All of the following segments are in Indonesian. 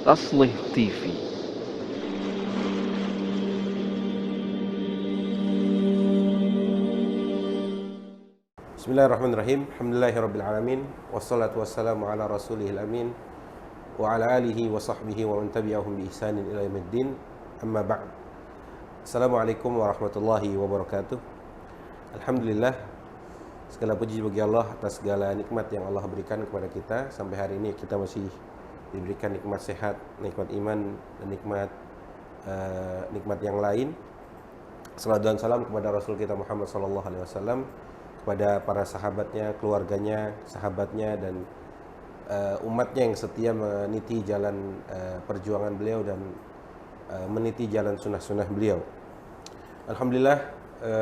Taslih TV. Bismillahirrahmanirrahim. Alhamdulillahirrabbilalamin. Wassalatu wassalamu ala rasulihil amin wa ala alihi wa sahbihi wa man tabi'ahum bi ihsanin ila yaumiddin. Amma ba'd. Assalamualaikum warahmatullahi wabarakatuh. Alhamdulillah, segala puji bagi Allah atas segala nikmat yang Allah berikan kepada kita. Sampai hari ini kita masih diberikan nikmat sehat, nikmat iman, dan nikmat yang lain. Salawat dan salam kepada Rasul kita Muhammad SAW, kepada para sahabatnya, keluarganya, sahabatnya, dan umatnya yang setia meniti jalan perjuangan beliau dan meniti jalan sunnah-sunnah beliau. Alhamdulillah,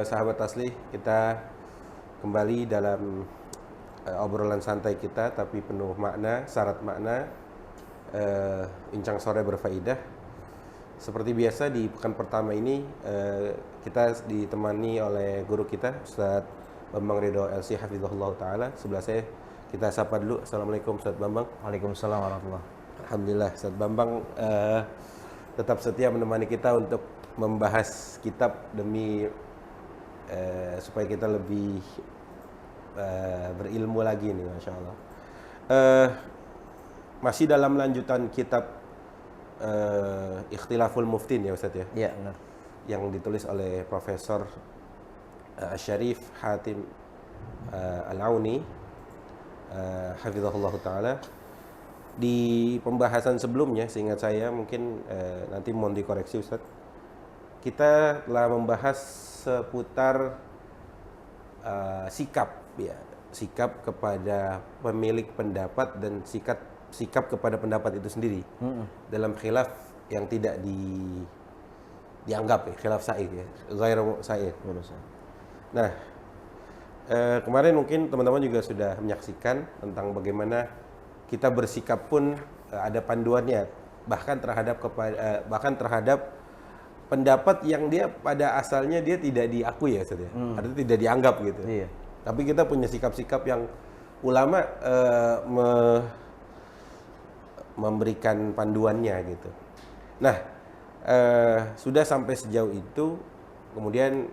sahabat Taslih, kita kembali dalam obrolan santai kita, tapi penuh makna, syarat makna, bincang sore berfaedah. Seperti biasa di pekan pertama ini kita ditemani oleh guru kita, Ustaz Bambang Ridho LC Hafizahullah Ta'ala. Sebelah saya kita sapa dulu. Assalamualaikum Ustaz Bambang. Waalaikumsalam warahmatullahi. Alhamdulillah, Ustaz Bambang tetap setia menemani kita untuk membahas kitab demi supaya kita lebih berilmu lagi nih, Masya Allah. Masih dalam lanjutan kitab Ikhtilaful Muftin ya Ustaz ya? Iya, benar. Yang ditulis oleh Profesor Syarif Hatim Al-Auni Hafizahullah Ta'ala. Di pembahasan sebelumnya, seingat saya, mungkin nanti mohon dikoreksi Ustaz, kita telah membahas seputar sikap ya, sikap kepada pemilik pendapat dan sikap kepada pendapat itu sendiri dalam khilaf yang tidak dianggap ya, khilaf sa'id ya, ghairu sa'id. Nah, kemarin mungkin teman-teman juga sudah menyaksikan tentang bagaimana kita bersikap pun ada panduannya, bahkan terhadap pendapat yang dia pada asalnya dia tidak diakui ya, Ustaz ya. Artinya tidak dianggap gitu. Iya. Tapi kita punya sikap-sikap yang ulama memberikan panduannya gitu. Nah, sudah sampai sejauh itu, kemudian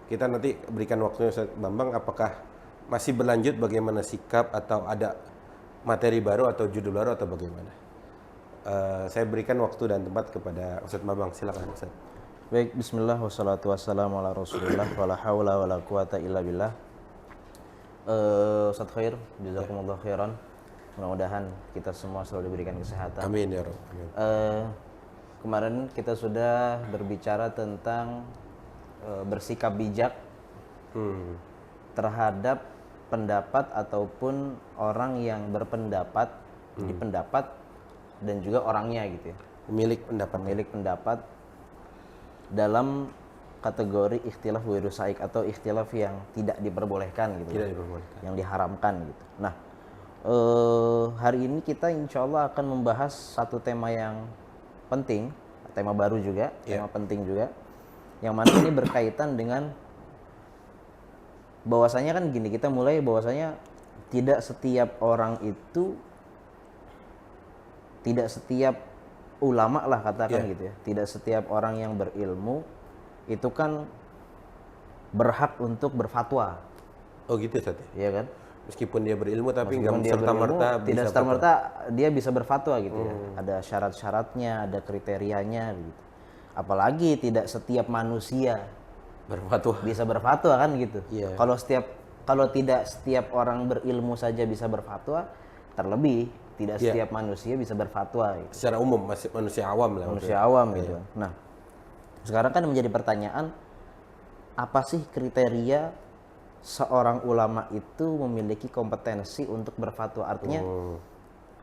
kita nanti berikan waktunya Ustaz Bambang, apakah masih berlanjut bagaimana sikap atau ada materi baru atau judul baru atau bagaimana? Saya berikan waktu dan tempat kepada Ustaz Bambang, silakan Ustaz. Baik, bismillah wassalatu wassalamu ala rasulillah wala hawla wala quwata illa billah. Ustaz Khair, jazakumullah khairan. Mudah-mudahan kita semua selalu diberikan kesehatan. Amin ya Rabb. Amin. Kemarin kita sudah berbicara tentang bersikap bijak terhadap pendapat ataupun orang yang berpendapat di pendapat dan juga orangnya gitu ya. Pemilik pendapat dalam kategori ikhtilaf ghairu sa'id atau ikhtilaf yang tidak diperbolehkan gitu. Tidak diperbolehkan. Yang diharamkan gitu. Nah, hari ini kita insya Allah akan membahas satu tema yang penting, tema baru juga, tema penting juga, yang mana ini berkaitan dengan bahwasanya kan gini, kita mulai bahwasanya tidak setiap orang itu, tidak setiap ulama lah katakan gitu ya, tidak setiap orang yang berilmu itu kan berhak untuk berfatwa. Oh gitu Ustaz ya? Iya kan? Meskipun dia berilmu tapi Meskipun nggak dia serta-merta berilmu, tidak bisa serta-merta dia bisa berfatwa gitu ya. Ada syarat-syaratnya, ada kriterianya gitu. Apalagi tidak setiap manusia berfatwa. bisa berfatwa kan gitu. Iya. Kalau tidak setiap orang berilmu saja bisa berfatwa, terlebih tidak setiap manusia bisa berfatwa gitu. Secara umum manusia awam lah. Manusia awam gitu. Nah, sekarang kan menjadi pertanyaan, apa sih kriteria seorang ulama itu memiliki kompetensi untuk berfatwa? Artinya,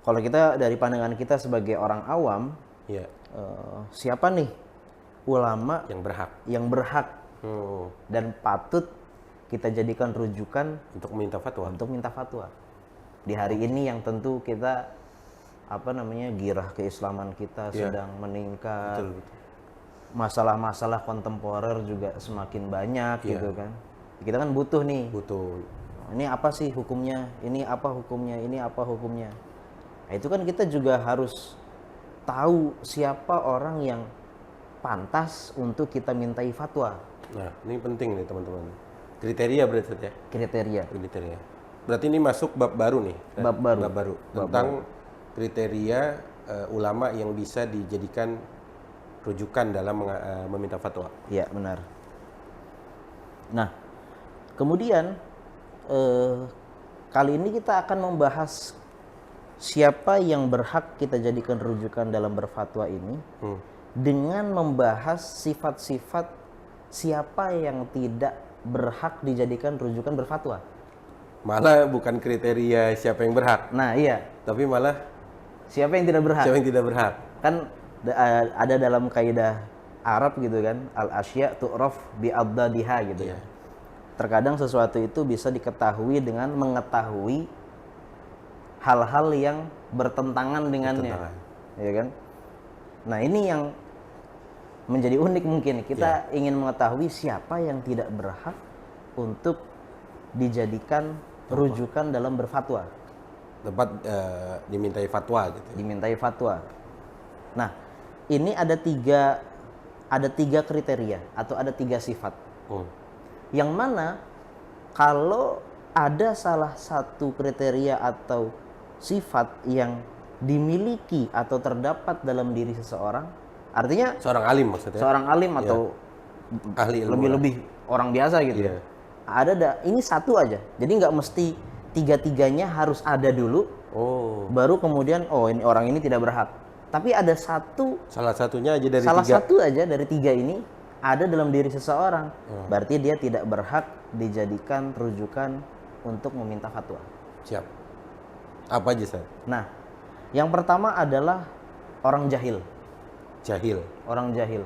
kalau kita dari pandangan kita sebagai orang awam, siapa nih ulama yang berhak dan patut kita jadikan rujukan untuk minta fatwa? Di hari ini yang tentu kita girah keislaman kita sedang meningkat. Betul. Masalah-masalah kontemporer juga semakin banyak gitu kan. Kita kan butuh nih. Ini apa sih hukumnya? Ini apa hukumnya? Ini apa hukumnya? Nah, itu kan kita juga harus tahu siapa orang yang pantas untuk kita mintai fatwa. Nah, ini penting nih teman-teman. Kriteria berarti Ustaz, ya. Kriteria. Kriteria. Berarti ini masuk bab baru nih. Bab baru. Bab baru tentang kriteria ulama yang bisa dijadikan rujukan dalam meminta fatwa. Iya, benar. Nah, kemudian kali ini kita akan membahas siapa yang berhak kita jadikan rujukan dalam berfatwa ini, dengan membahas sifat-sifat siapa yang tidak berhak dijadikan rujukan berfatwa. Malah bukan kriteria siapa yang berhak, Nah, iya. tapi malah Siapa yang tidak berhak? siapa yang tidak berhak. Kan ada dalam kaidah Arab gitu kan, al-asya tu'raf bi'addadiha gitu Iya. ya. Terkadang sesuatu itu bisa diketahui dengan mengetahui hal-hal yang bertentangan dengannya. Ya kan? Nah, ini yang menjadi unik mungkin. Kita ingin mengetahui siapa yang tidak berhak untuk dijadikan rujukan dalam berfatwa. Tempat dimintai fatwa gitu. Dimintai fatwa. Nah, ini ada tiga kriteria atau ada 3 sifat. Yang mana kalau ada salah satu kriteria atau sifat yang dimiliki atau terdapat dalam diri seseorang, artinya Seorang alim maksudnya. seorang alim atau Ahli ilmu. lebih-lebih orang biasa gitu. Iya. Ini satu aja. Jadi nggak mesti tiga-tiganya harus ada dulu, Oh, baru kemudian ini orang ini tidak berhak. Tapi ada salah satunya aja dari salah 3. satu aja dari 3 ini ada dalam diri seseorang. Berarti dia tidak berhak dijadikan rujukan untuk meminta fatwa. Siap. Apa aja, Ustaz? Nah, yang pertama adalah orang jahil. Jahil. Orang jahil.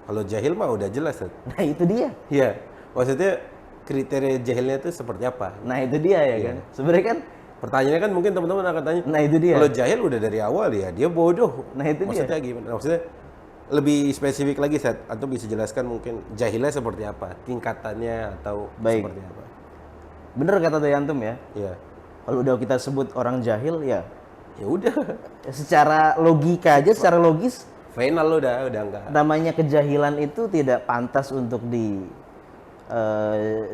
Kalau jahil mah udah jelas, Ustaz. Nah, itu dia. Iya. Maksudnya kriteria jahilnya itu seperti apa? Nah, itu dia ya kan. Sebenarnya kan Pertanyaannya kan mungkin teman-teman akan tanya, nah itu dia. kalau jahil udah dari awal ya, dia bodoh. Nah, itu Maksudnya gimana? Maksudnya lebih spesifik lagi, Ustaz, atau bisa jelaskan mungkin jahilnya seperti apa? Tingkatannya atau Baik. seperti apa? Bener kata Dayantum ya. Iya. Kalau udah kita sebut orang jahil ya Ya udah. secara logika aja, secara logis Final lo udah enggak. namanya kejahilan itu tidak pantas untuk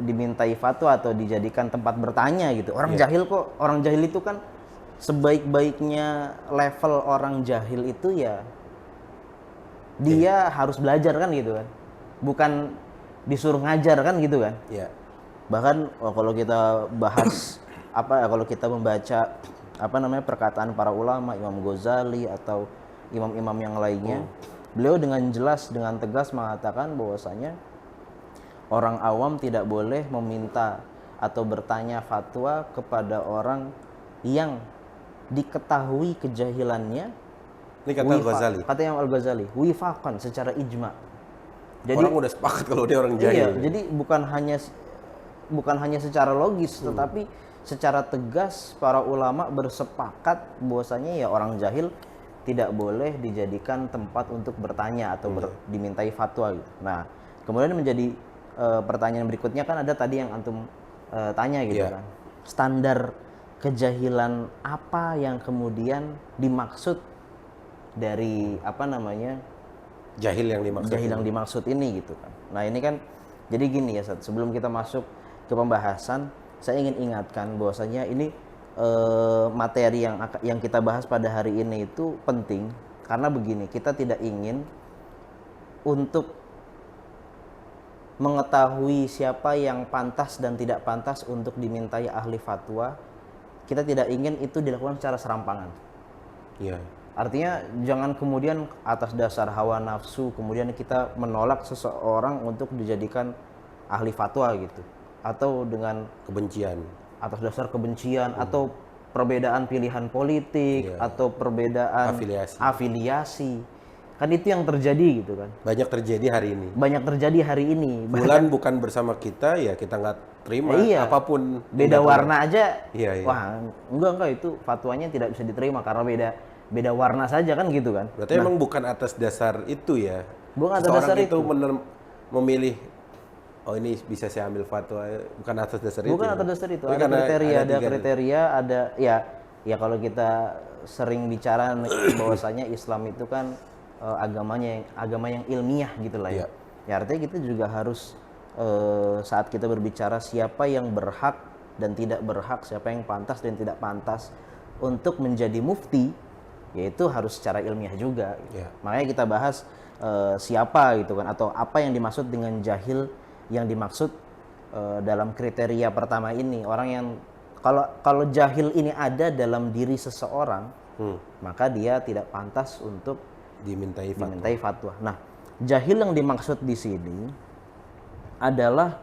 dimintai fatwa atau dijadikan tempat bertanya gitu. Orang jahil kok, orang jahil itu kan sebaik-baiknya level orang jahil itu ya dia harus belajar kan gitu kan. Bukan disuruh ngajar kan gitu kan. Iya. Bahkan kalau kita bahas kalau kita membaca perkataan para ulama, Imam Ghazali atau imam-imam yang lainnya, beliau dengan jelas, dengan tegas mengatakan bahwasanya orang awam tidak boleh meminta atau bertanya fatwa kepada orang yang diketahui kejahilannya. Ini kata Ghazali. Kata Imam Al-Ghazali, wifaqan secara ijma. Jadi Orang udah sepakat kalau dia orang jahil. iya, jadi bukan hanya secara logis, tetapi secara tegas para ulama bersepakat bahwasanya ya orang jahil tidak boleh dijadikan tempat untuk bertanya atau dimintai fatwa gitu. Nah, kemudian menjadi pertanyaan berikutnya kan ada tadi yang antum tanya gitu kan. Standar kejahilan apa yang kemudian dimaksud dari Jahil yang dimaksud. jahil yang dimaksud ini gitu kan. Nah, ini kan jadi gini ya, Ustaz. Sebelum kita masuk ke pembahasan, saya ingin ingatkan bahwasanya ini materi yang kita bahas pada hari ini itu penting karena begini, kita tidak ingin untuk mengetahui siapa yang pantas dan tidak pantas untuk dimintai ahli fatwa. Kita tidak ingin itu dilakukan secara serampangan. Iya. Artinya jangan kemudian atas dasar hawa nafsu kemudian kita menolak seseorang untuk dijadikan ahli fatwa gitu, atau dengan Kebencian. atas dasar kebencian atau perbedaan pilihan politik atau perbedaan afiliasi. Kan itu yang terjadi gitu kan. Banyak terjadi hari ini. Banyak terjadi hari ini. Bulan bukan bersama kita, ya kita nggak terima apapun. Beda warna aja. Iya. Wah, enggak itu fatwanya tidak bisa diterima karena beda warna saja kan gitu kan. Berarti emang bukan atas dasar itu ya. Bukan atas dasar itu. Memilih ini bisa saya ambil fatwa, bukan atas dasar itu. Bukan atas dasar itu. Tapi Ada kriteria, ada tiga. kriteria, ada ya ya kalau kita sering bicara bahwasanya Islam itu kan agama yang ilmiah gitu lah ya. Iya. Ya artinya kita juga harus saat kita berbicara siapa yang berhak dan tidak berhak, siapa yang pantas dan tidak pantas untuk menjadi mufti, yaitu harus secara ilmiah juga. Iya. Makanya kita bahas siapa gitu kan, atau apa yang dimaksud dengan jahil, yang dimaksud dalam kriteria pertama ini. Orang yang kalau jahil ini ada dalam diri seseorang, maka dia tidak pantas untuk dimintai fatwa. Nah, jahil yang dimaksud di sini adalah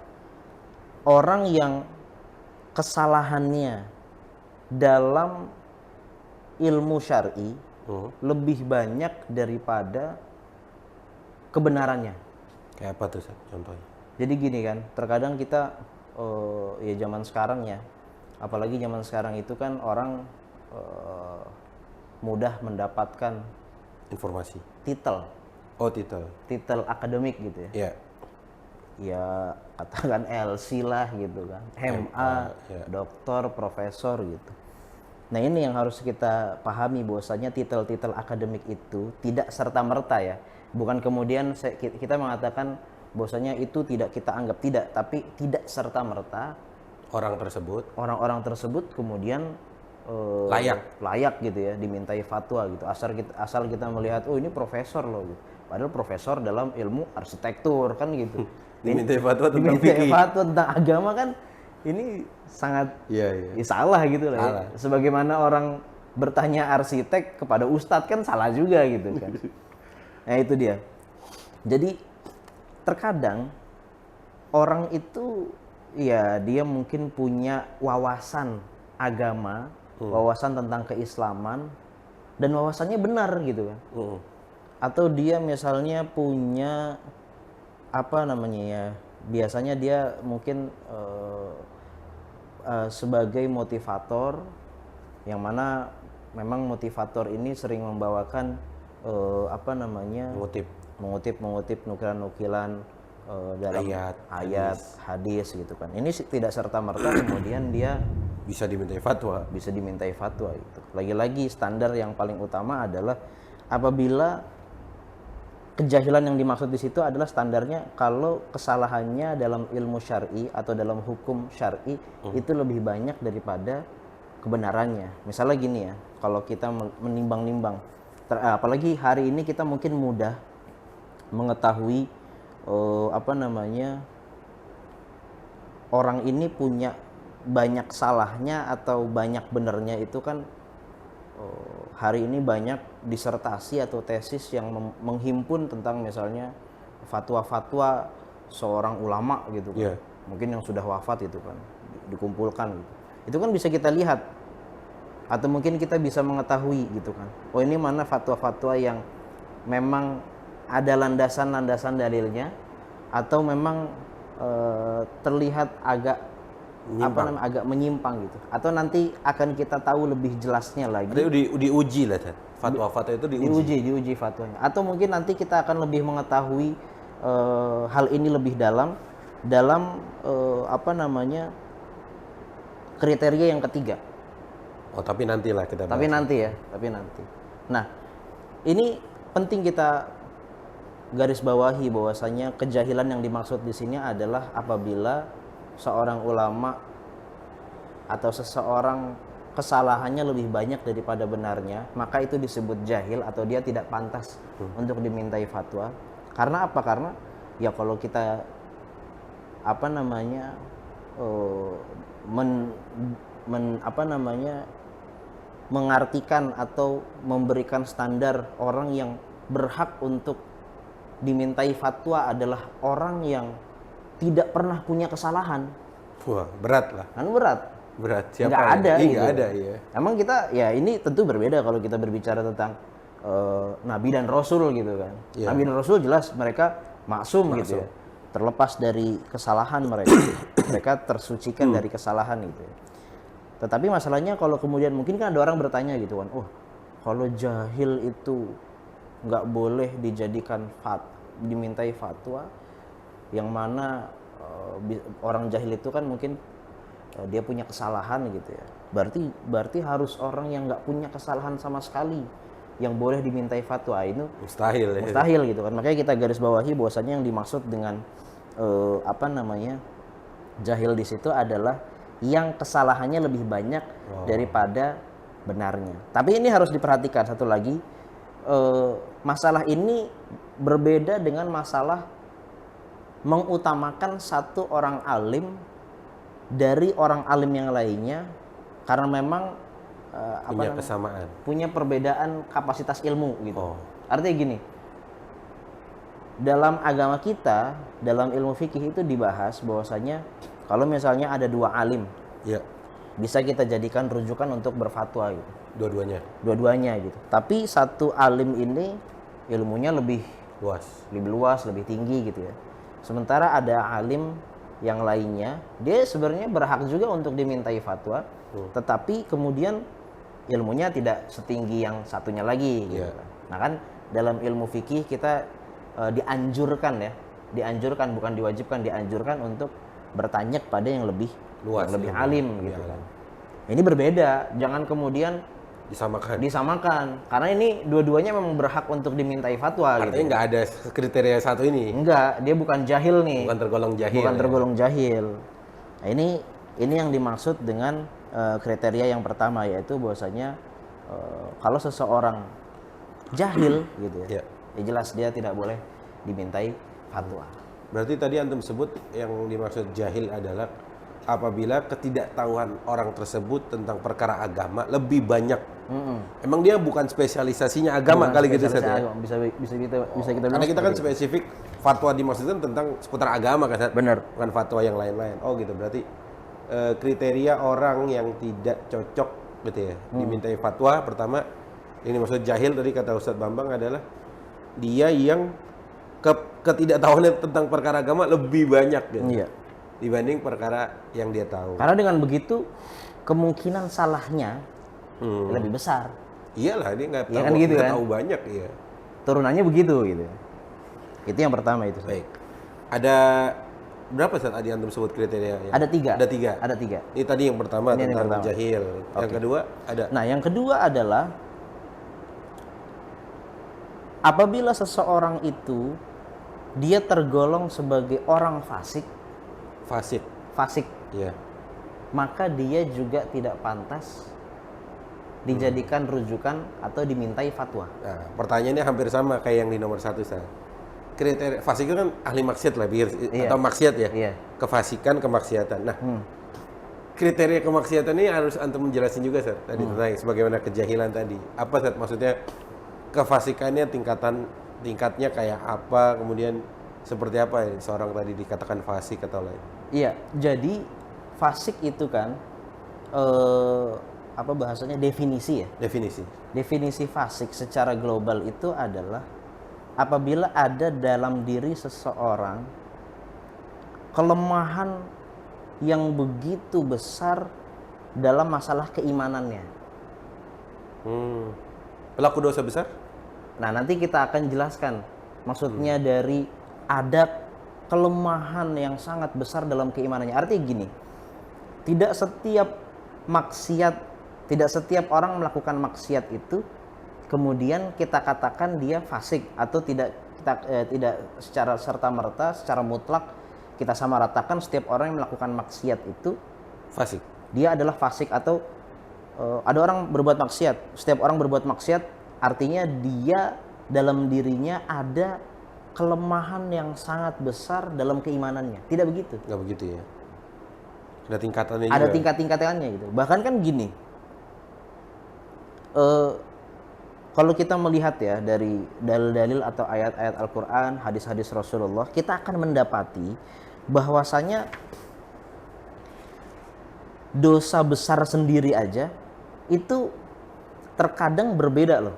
orang yang kesalahannya dalam ilmu syar'i lebih banyak daripada kebenarannya. Kayak apa tuh Ustaz, contohnya? Jadi gini kan, terkadang kita ya zaman sekarang ya, apalagi zaman sekarang itu kan orang mudah mendapatkan Informasi. titel Oh, titel. akademik gitu ya. Iya. Ya katakan LC lah gitu kan, MA, ya. doktor, profesor gitu. Nah ini yang harus kita pahami bahwasanya titel-titel akademik itu tidak serta-merta ya. Bukan kemudian kita mengatakan bahwasanya itu tidak kita anggap, tidak, tapi tidak serta-merta orang-orang tersebut kemudian layak gitu ya dimintai fatwa gitu. Asal kita melihat oh ini profesor loh gitu. Padahal profesor dalam ilmu arsitektur kan gitu. Dimintai fatwa tentang Dimintai fikih. fatwa tentang agama kan ini sangat ya salah gitu lah. Ya. Sebagaimana orang bertanya arsitek kepada ustadz kan salah juga gitu kan. Nah itu dia. Jadi terkadang orang itu ya dia mungkin punya wawasan agama, wawasan tentang keislaman dan wawasannya benar gitu kan. Atau dia misalnya punya apa namanya ya, biasanya dia mungkin sebagai motivator, yang mana memang motivator ini sering membawakan mengutip nukilan-nukilan dalam ayat hadis gitu kan. Ini tidak serta-merta kemudian dia bisa dimintai fatwa. Itu. Lagi-lagi standar yang paling utama adalah apabila kejahilan yang dimaksud di situ adalah standarnya kalau kesalahannya dalam ilmu syar'i atau dalam hukum syar'i itu lebih banyak daripada kebenarannya. Misalnya gini ya, kalau kita menimbang-nimbang, apalagi hari ini kita mungkin mudah mengetahui orang ini punya banyak salahnya atau banyak benernya itu kan hari ini banyak disertasi atau tesis yang menghimpun tentang misalnya fatwa-fatwa seorang ulama gitu kan. Mungkin yang sudah wafat itu kan dikumpulkan gitu. Itu kan bisa kita lihat atau mungkin kita bisa mengetahui gitu kan. Oh ini mana fatwa-fatwa yang memang ada landasan-landasan dalilnya atau memang terlihat agak agak menyimpang gitu, atau nanti akan kita tahu lebih jelasnya lagi. Diuji lah kan, fatwa-fatwa itu diuji fatwanya, atau mungkin nanti kita akan lebih mengetahui hal ini lebih dalam kriteria yang ketiga. Oh tapi nantilah kita bahas. Tapi nanti. Nah ini penting kita garis bawahi bahwasanya kejahilan yang dimaksud di sini adalah apabila seorang ulama atau seseorang kesalahannya lebih banyak daripada benarnya, maka itu disebut jahil atau dia tidak pantas untuk dimintai fatwa. Karena apa? Karena ya kalau kita mengartikan atau memberikan standar orang yang berhak untuk dimintai fatwa adalah orang yang tidak pernah punya kesalahan. Wah, berat lah. Kan berat. Siapa? Nggak ada. Nggak gitu. ada, iya. Emang kita, ya ini tentu berbeda kalau kita berbicara tentang Nabi dan Rasul gitu kan. Yeah. Nabi dan Rasul jelas mereka maksum gitu ya. Terlepas dari kesalahan mereka. Mereka tersucikan dari kesalahan gitu ya. Tetapi masalahnya kalau kemudian mungkin kan ada orang bertanya gitu kan. Oh, kalau jahil itu nggak boleh dijadikan dimintai fatwa, yang mana orang jahil itu kan mungkin dia punya kesalahan gitu ya. Berarti harus orang yang nggak punya kesalahan sama sekali yang boleh dimintai fatwa. Itu Mustahil ya. mustahil gitu kan. Makanya kita garis bawahi bahwasanya yang dimaksud dengan jahil di situ adalah yang kesalahannya lebih banyak daripada benarnya. Tapi ini harus diperhatikan satu lagi, masalah ini berbeda dengan masalah mengutamakan satu orang alim dari orang alim yang lainnya karena memang punya perbedaan kapasitas ilmu gitu. Artinya gini, dalam agama kita, dalam ilmu fikih itu dibahas bahwasanya kalau misalnya ada dua alim, bisa kita jadikan rujukan untuk berfatwa gitu. Dua-duanya gitu. Tapi satu alim ini ilmunya lebih luas, lebih tinggi gitu ya. Sementara ada alim yang lainnya, dia sebenarnya berhak juga untuk dimintai fatwa, tetapi kemudian ilmunya tidak setinggi yang satunya lagi gitu. Nah kan dalam ilmu fikih kita dianjurkan bukan diwajibkan, dianjurkan untuk bertanya kepada yang lebih luas, yang lebih alim gitu kan. Ini berbeda, jangan kemudian disamakan karena ini dua-duanya memang berhak untuk dimintai fatwa. Artinya gitu. Nggak ada kriteria satu ini. Enggak, dia bukan jahil nih. Bukan tergolong jahil. Nah, ini yang dimaksud dengan kriteria yang pertama, yaitu bahwasanya kalau seseorang jahil gitu ya jelas dia tidak boleh dimintai fatwa. Berarti tadi antum sebut yang dimaksud jahil adalah apabila ketidaktahuan orang tersebut tentang perkara agama lebih banyak. Emang dia bukan spesialisasinya agama kali gitu Ustaz ya? Bisa kita karena kita kan spesifik fatwa dimaksudkan tentang seputar agama kan Ustaz? Benar. Bukan fatwa yang lain-lain. Oh gitu, berarti kriteria orang yang tidak cocok gitu ya dimintai fatwa pertama, ini maksud jahil tadi kata Ustaz Bambang adalah dia yang ketidaktahuannya tentang perkara agama lebih banyak gitu. Dibanding perkara yang dia tahu. Karena dengan begitu kemungkinan salahnya lebih besar. Iyalah, dia nggak tahu, kan gitu, tahu banyak. Turunannya begitu gitu. Itu yang pertama itu. Baik. Ada berapa saat tadi antum sebut kriteria? Ada tiga. Ini tadi yang pertama ini tentang yang jahil. Yang kedua ada. Nah, yang kedua adalah apabila seseorang itu dia tergolong sebagai orang fasik. Maka dia juga tidak pantas dijadikan rujukan atau dimintai fatwa. Nah, pertanyaannya hampir sama kayak yang di nomor 1 Ustaz. Kriteria fasik itu kan ahli maksiat lah, atau maksiat ya. Kefasikan, kemaksiatan. Nah, kriteria kemaksiatan ini harus antum menjelasin juga Ustaz. Tadi tentang sebagaimana kejahilan tadi. Apa Ustaz maksudnya kefasikannya tingkatnya kayak apa, kemudian seperti apa ya seorang tadi dikatakan fasik atau lain? Iya, jadi fasik itu kan bahasanya definisi ya? Definisi fasik secara global itu adalah apabila ada dalam diri seseorang kelemahan yang begitu besar dalam masalah keimanannya. Pelaku dosa besar? Nah, nanti kita akan jelaskan maksudnya dari ada kelemahan yang sangat besar dalam keimanannya. Artinya gini, tidak setiap orang melakukan maksiat itu kemudian kita katakan dia fasik, atau tidak secara serta-merta, secara mutlak kita samaratakan setiap orang yang melakukan maksiat itu fasik. Dia adalah fasik, atau ada orang berbuat maksiat, setiap orang berbuat maksiat artinya dia dalam dirinya ada kelemahan yang sangat besar dalam keimanannya. Tidak begitu. Nggak begitu ya. Ada tingkatannya juga. Ada tingkat-tingkatannya gitu. Bahkan kan gini, kalau kita melihat ya dari dalil-dalil atau ayat-ayat Al-Quran, hadis-hadis Rasulullah, kita akan mendapati bahwasanya dosa besar sendiri aja itu terkadang berbeda loh.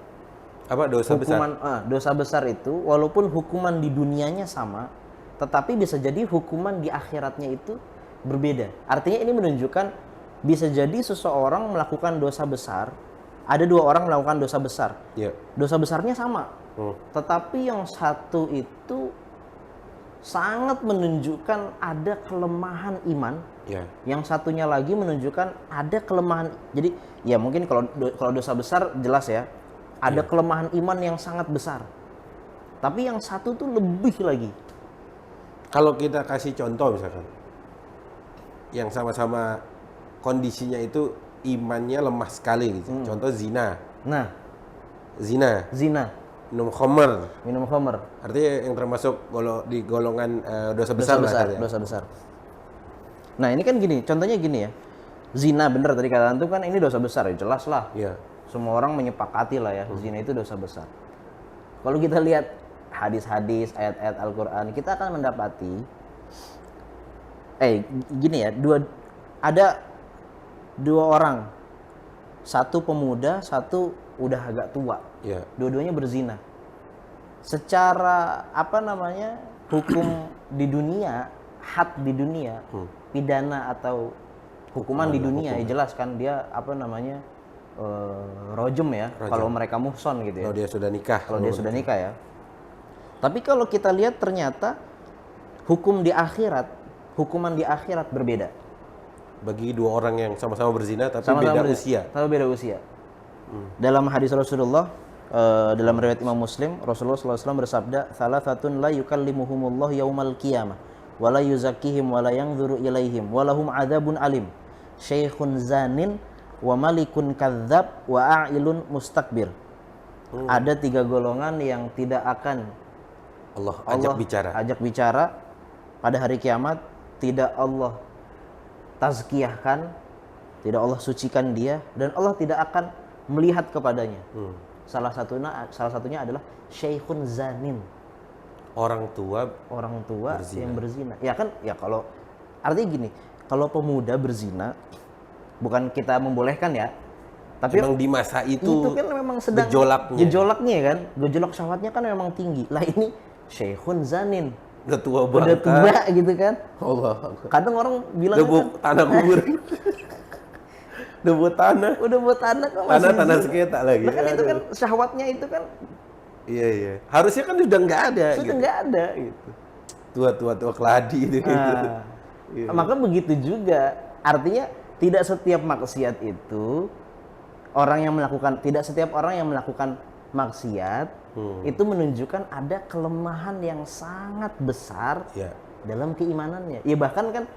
Apa dosa besar? Dosa besar itu walaupun hukuman di dunianya sama, tetapi bisa jadi hukuman di akhiratnya itu berbeda. Artinya ini menunjukkan bisa jadi seseorang melakukan dosa besar, ada dua orang melakukan dosa besar. Dosa besarnya sama, tetapi yang satu itu sangat menunjukkan ada kelemahan iman. Ya. Yang satunya lagi menunjukkan ada kelemahan. Jadi ya mungkin kalau dosa besar jelas ya, ada kelemahan iman yang sangat besar. Tapi yang satu tuh lebih lagi. Kalau kita kasih contoh misalkan, yang sama-sama kondisinya itu imannya lemah sekali gitu. Contoh zina. Nah, Zina, zina, minum khamar. minum khamr, Artinya yang termasuk di golongan dosa besar lah katanya. dosa besar. Nah ini kan gini, contohnya gini ya, zina bener tadi kata antum kan ini dosa besar ya, jelas lah. Iya. Semua orang menyepakati lah ya, zina itu dosa besar. Kalau kita lihat hadis-hadis, ayat-ayat Al-Quran, kita akan mendapati, gini ya, ada dua orang, satu pemuda, satu udah agak tua, Iya. dua-duanya berzina. Secara hukum di dunia, had di dunia, pidana atau hukuman di dunia, ya jelas kan dia rojem ya, kalau mereka muhson gitu ya. Kalau dia sudah nikah. Kalau dia sudah nikah ya. Tapi kalau kita lihat ternyata hukuman di akhirat berbeda. Bagi dua orang yang sama-sama berzina tapi beda usia. Tapi beda usia. Dalam hadis Rasulullah, dalam riwayat Imam Muslim, Rasulullah SAW bersabda, "Thalathatun la yukallimuhumullah yaumal qiyamah, wa la yuzakkihim wa la yanzuru ilaihim, wa lahum adzabun alim. Syekhun zanin, wa malikun kadzdzab, wa a'ilun mustakbir." Ada 3 golongan yang tidak akan Allah ajak bicara pada hari kiamat, tidak Allah tazkiyahkan, tidak Allah sucikan dia, dan Allah tidak akan melihat kepadanya. Salah satunya adalah syekhun zanin, orang tua yang berzina. Ya kan, ya kalau artinya gini, kalau pemuda berzina, bukan kita membolehkan ya, tapi memang di masa itu kan memang sedang gejolaknya kan, gejolak syahwatnya kan memang tinggi. Lah ini syekhun zanin, udah tua udah tua gitu kan. Allah. Kadang orang bilang udah buat tanah kubur. Udah buat tanah kok masih tanah sekitar lagi. Nah, kan itu kan syahwatnya itu kan. Iya. Harusnya kan udah nggak ada. Sudah nggak ada gitu. Tua keladi itu. Maka begitu juga. Artinya tidak setiap maksiat itu tidak setiap orang yang melakukan maksiat itu menunjukkan ada kelemahan yang sangat besar dalam keimanannya. Ya bahkan kan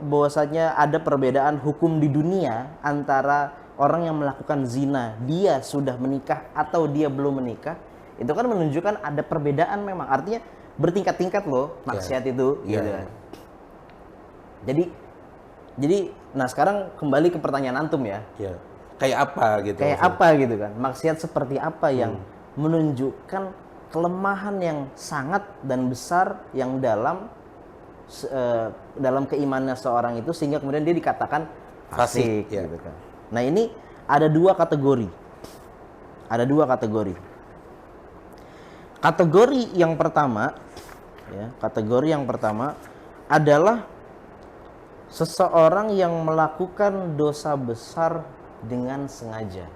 bahwasanya ada perbedaan hukum di dunia antara orang yang melakukan zina, dia sudah menikah atau dia belum menikah, itu kan menunjukkan ada perbedaan memang. Artinya bertingkat-tingkat loh maksiat itu. Gitu. Jadi, nah sekarang kembali ke pertanyaan antum ya. Kayak apa gitu? Kayak apa gitu kan? Maksiat seperti apa yang menunjukkan kelemahan yang sangat dan besar yang dalam keimanan seorang itu sehingga kemudian dia dikatakan fasik gitu kan. Nah, ini ada 2 kategori. Kategori yang pertama adalah seseorang yang melakukan dosa besar dengan sengaja.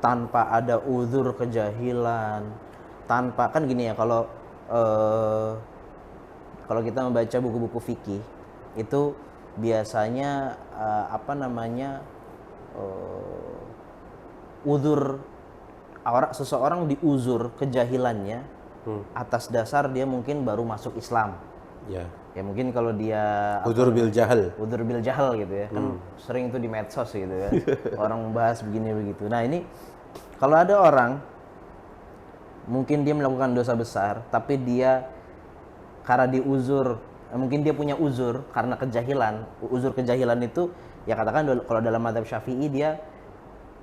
Tanpa ada uzur kejahilan, tanpa kan gini ya, kalau kita membaca buku-buku fikih itu biasanya seseorang diuzur kejahilannya atas dasar dia mungkin baru masuk Islam. Ya mungkin kalau dia uzur bil jahal gitu ya, kan sering itu di medsos gitu ya. Orang bahas begini begitu. Nah, ini kalau ada orang mungkin dia melakukan dosa besar tapi dia karena diuzur, mungkin dia punya uzur karena kejahilan. Uzur kejahilan itu ya katakan kalau dalam mazhab Syafi'i dia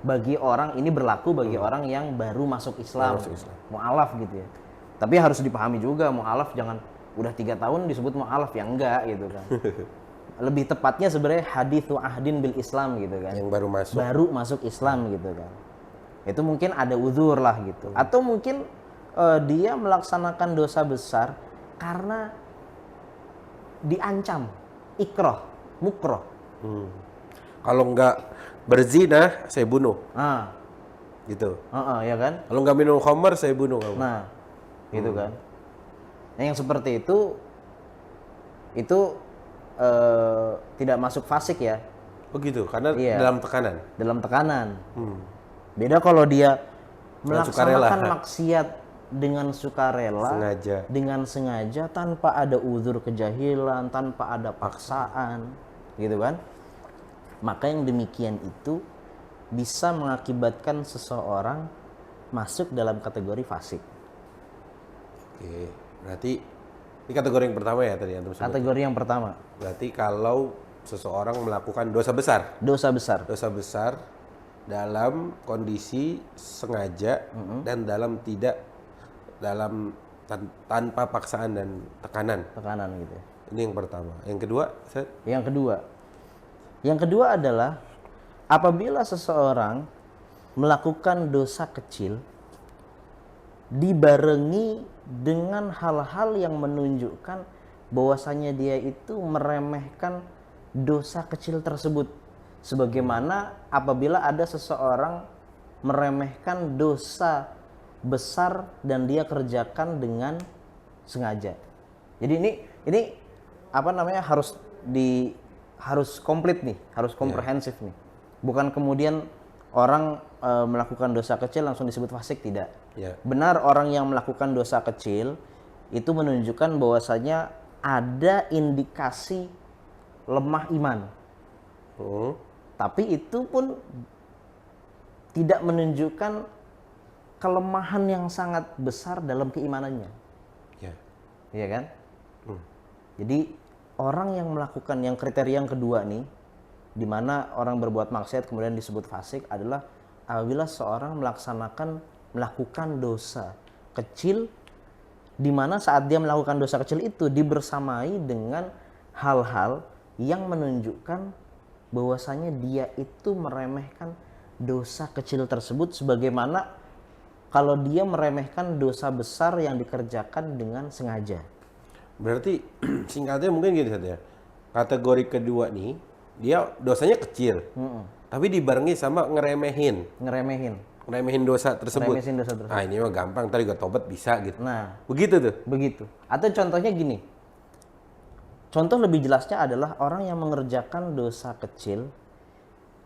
berlaku bagi orang yang baru masuk Islam. Mu'alaf gitu ya. Tapi harus dipahami juga mu'alaf jangan udah 3 tahun disebut mu'alaf, ya enggak gitu kan. Lebih tepatnya sebenarnya hadithu ahdin bil Islam gitu kan. Yang baru masuk Islam gitu kan. Itu mungkin ada uzur lah gitu. Atau mungkin dia melaksanakan dosa besar karena diancam, ikroh, mukroh. Kalau enggak berzina, saya bunuh. Gitu. Ya kan? Kalau nggak minum khamar saya bunuh kamu. Nah, gitu kan. Nah, yang seperti itu tidak masuk fasik ya. Oh gitu, karena Iya. dalam tekanan. Dalam tekanan. Beda kalau dia Dengan sukarela. melaksanakan maksiat dengan sukarela, Sengaja. dengan sengaja tanpa ada uzur kejahilan, tanpa ada paksaan, gitu kan? Maka yang demikian itu bisa mengakibatkan seseorang masuk dalam kategori fasik. Oke, berarti ini kategori yang pertama ya tadi antum sebut. Kategori yang pertama, Berarti kalau seseorang melakukan dosa besar, dosa besar. dosa besar dalam kondisi sengaja dan tanpa paksaan dan tekanan. Tekanan gitu ya. Ini yang pertama. Yang kedua, Ustaz? Yang kedua adalah apabila seseorang melakukan dosa kecil dibarengi dengan hal-hal yang menunjukkan bahwasanya dia itu meremehkan dosa kecil tersebut. Sebagaimana apabila ada seseorang meremehkan dosa besar dan dia kerjakan dengan sengaja. Jadi ini apa namanya harus komplit nih, harus komprehensif nih. Bukan kemudian orang melakukan dosa kecil langsung disebut fasik, tidak. Ya. Benar, orang yang melakukan dosa kecil itu menunjukkan bahwasanya ada indikasi lemah iman. Tapi itu pun tidak menunjukkan kelemahan yang sangat besar dalam keimanannya. Ya. Iya kan? Jadi orang yang melakukan yang kriteria yang kedua nih, di mana orang berbuat maksiat kemudian disebut fasik adalah apabila seorang melakukan dosa kecil, di mana saat dia melakukan dosa kecil itu dibersamai dengan hal-hal yang menunjukkan bahwasanya dia itu meremehkan dosa kecil tersebut, sebagaimana kalau dia meremehkan dosa besar yang dikerjakan dengan sengaja. Berarti singkatnya mungkin gini saja. Kategori kedua nih, dia dosanya kecil, tapi dibarengi sama ngeremehin dosa tersebut. Ah, ini mah gampang, tadi gue tobat bisa gitu. Nah, begitu tuh. Begitu. Atau contohnya gini. Contoh lebih jelasnya adalah orang yang mengerjakan dosa kecil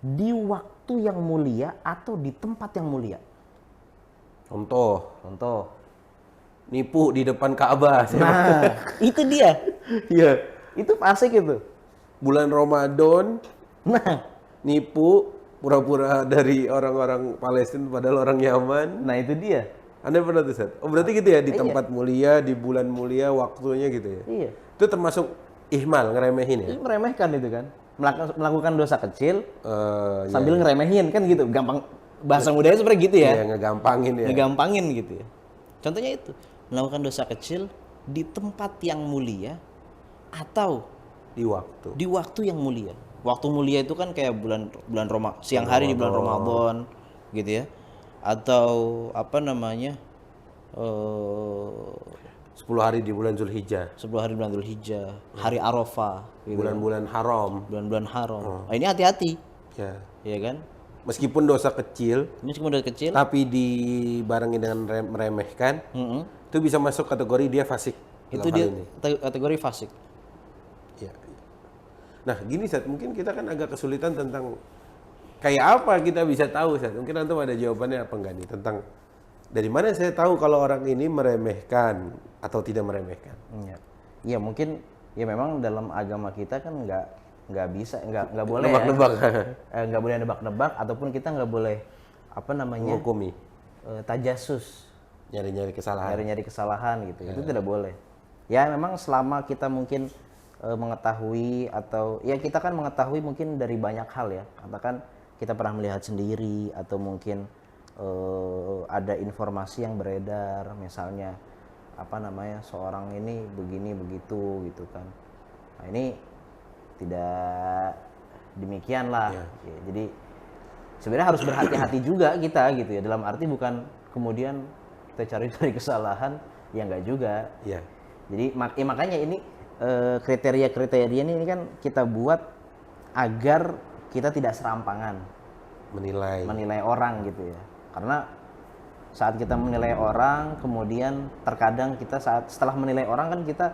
di waktu yang mulia atau di tempat yang mulia. Contoh, nipu di depan Ka'bah. Nah, itu dia. Iya. Itu fasik itu. Bulan Ramadan, Nah, nipu pura-pura dari orang-orang Palestina padahal orang Yaman. Nah itu dia. Anda pernah tuh, Seth? Oh berarti gitu ya, di tempat mulia, di bulan mulia, waktunya gitu ya? Iya. Itu termasuk ihmal, ngeremehin ya? Meremehkan itu kan. Melakukan dosa kecil sambil ngeremehin kan gitu. Gampang, bahasa mudanya seperti gitu ya. Iya, ngegampangin ya. Ngegampangin gitu ya. Contohnya itu, melakukan dosa kecil di tempat yang mulia atau di waktu yang mulia. Waktu mulia itu kan kayak bulan siang hari di bulan Ramadan gitu ya. Atau apa namanya? 10 hari di bulan Zulhijjah. 10 hari bulan Zulhijjah, hari Arafah, gitu. Bulan-bulan haram. Bulan-bulan haram. Nah, ini hati-hati. Ya. Iya kan? Meskipun dosa kecil, tapi dibarengi dengan meremehkan, itu bisa masuk kategori dia fasik. Itu dia kategori fasik. Ya. Nah, gini Seth, mungkin kita kan agak kesulitan tentang kayak apa kita bisa tahu, Seth. Mungkin antum ada jawabannya apa enggak nih tentang dari mana saya tahu kalau orang ini meremehkan atau tidak meremehkan? Iya, mungkin ya memang dalam agama kita kan nggak bisa, nggak boleh nebak-nebak. Nggak boleh nebak-nebak, ataupun kita nggak boleh apa namanya menghukumi, tajasus, nyari-nyari kesalahan gitu. Itu tidak boleh. Ya memang selama kita mungkin mengetahui, atau ya kita kan mengetahui mungkin dari banyak hal ya, katakan kita pernah melihat sendiri atau mungkin ada informasi yang beredar, misalnya apa namanya seorang ini begini begitu gitu kan. Nah ini tidak demikian lah. Ya, jadi sebenarnya harus berhati-hati juga kita gitu ya, dalam arti bukan kemudian kita cari kesalahan, ya enggak juga. Ya. Jadi makanya ini kriteria-kriteria ini kan kita buat agar kita tidak serampangan menilai orang gitu ya. Karena saat kita menilai orang, kemudian terkadang kita setelah menilai orang kan kita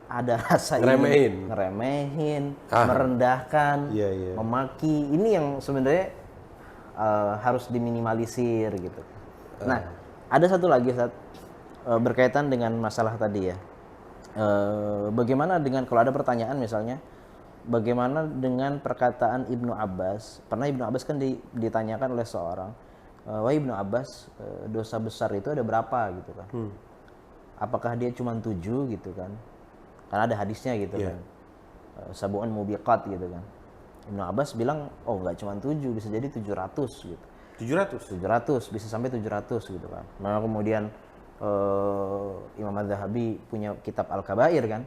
ada rasa ngeremehin, merendahkan, memaki. Ini yang sebenarnya harus diminimalisir gitu. Nah, ada satu lagi Ustaz, berkaitan dengan masalah tadi ya. Bagaimana dengan kalau ada pertanyaan misalnya, bagaimana dengan perkataan Ibnu Abbas? Pernah Ibnu Abbas kan ditanyakan oleh seorang, wahai Ibnu Abbas, dosa besar itu ada berapa gitu kan? Apakah dia cuma 7 gitu kan? Karena ada hadisnya gitu kan. Sabu'un mubiqat gitu kan. Ibnu Abbas bilang, oh nggak cuma 7, bisa jadi 700 gitu. 700, bisa sampai 700 gitu kan. Nah kemudian Imam Az-Zahabi punya kitab Al-Kabair kan.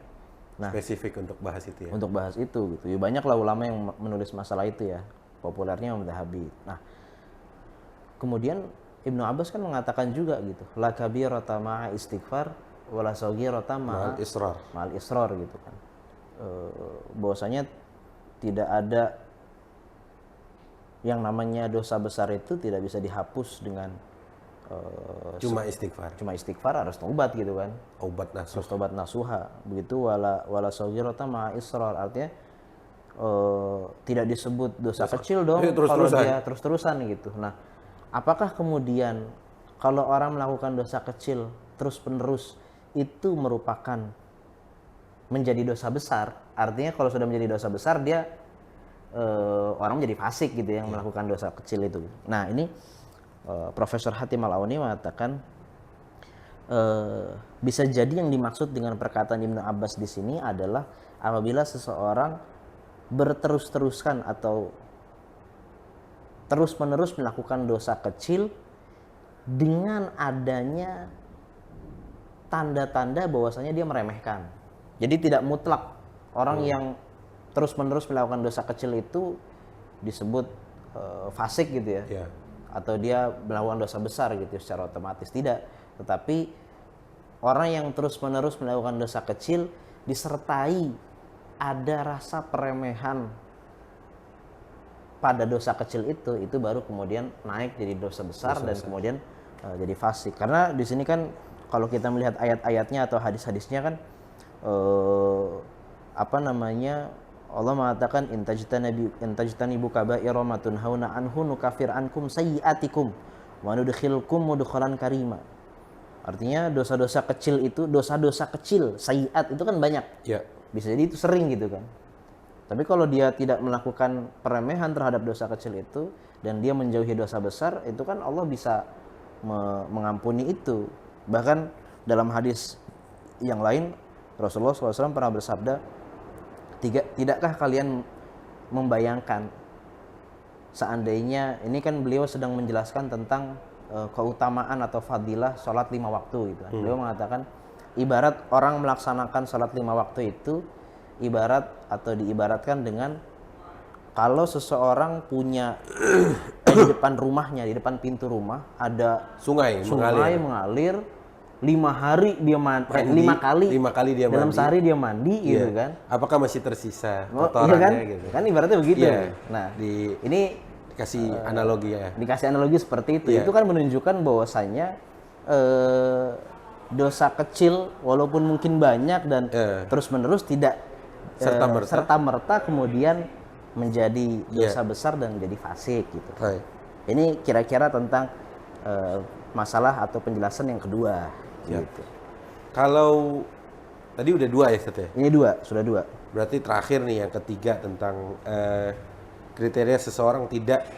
Nah, spesifik untuk bahas itu ya. Untuk bahas itu gitu. Ya, banyaklah ulama yang menulis masalah itu ya. Populernya Imam Az-Zahabi. Nah, kemudian Ibnu Abbas kan mengatakan juga gitu, la kabirata ma'a istighfar wala saghirata ma'al israr gitu kan. Bahwasanya tidak ada yang namanya dosa besar itu tidak bisa dihapus dengan cuma istighfar harus taubat gitu kan. Harus taubat nasuha. Begitu wala saghirata ma'a israr, artinya tidak disebut dosa kecil dong kalau dia terus-terusan gitu. Nah, apakah kemudian kalau orang melakukan dosa kecil terus-menerus itu merupakan menjadi dosa besar? Artinya kalau sudah menjadi dosa besar dia orang menjadi fasik gitu yang melakukan dosa kecil itu. Nah, ini Profesor Hatim Al-Auni mengatakan bisa jadi yang dimaksud dengan perkataan Ibnu Abbas di sini adalah apabila seseorang berterus-teruskan atau terus-menerus melakukan dosa kecil dengan adanya tanda-tanda bahwasanya dia meremehkan. Jadi tidak mutlak orang yang terus-menerus melakukan dosa kecil itu disebut fasik gitu ya. Atau dia melakukan dosa besar gitu secara otomatis. Tidak. Tetapi orang yang terus-menerus melakukan dosa kecil disertai ada rasa peremehan pada dosa kecil itu baru kemudian naik jadi dosa besar dan kemudian jadi fasik. Karena di sini kan kalau kita melihat ayat-ayatnya atau hadis-hadisnya kan Allah mengatakan intajtanibu kaba'ira ma tunhauna anhu nukafir ankum sayyi'atikum wa nudkhilkum mudkhalan karima. Artinya dosa-dosa kecil itu, dosa-dosa kecil, sayyi'at itu kan banyak. Bisa jadi itu sering gitu kan. Tapi kalau dia tidak melakukan peremehan terhadap dosa kecil itu dan dia menjauhi dosa besar, itu kan Allah bisa mengampuni itu. Bahkan dalam hadis yang lain Rasulullah SAW pernah bersabda, tidakkah kalian membayangkan seandainya, ini kan beliau sedang menjelaskan tentang keutamaan atau fadilah sholat 5 waktu gitu kan. Beliau mengatakan ibarat orang melaksanakan sholat 5 waktu itu ibarat atau diibaratkan dengan kalau seseorang punya di depan rumahnya, di depan pintu rumah ada sungai mengalir 5 hari dia mandi, 5 kali dia dalam mandi. Sehari dia mandi gitu kan. Apakah masih tersisa kotorannya kan? Gitu. Kan ibaratnya begitu. Nah, ini dikasih analogi ya. Dikasih analogi seperti itu. Itu kan menunjukkan bahwasanya dosa kecil walaupun mungkin banyak dan terus-menerus tidak serta-merta kemudian menjadi dosa besar dan menjadi fasik gitu. Ini kira-kira tentang masalah atau penjelasan yang kedua. Gitu. Kalau tadi udah 2 ya Ustaz ya? Ini sudah 2. Berarti terakhir nih yang ketiga tentang kriteria seseorang tidak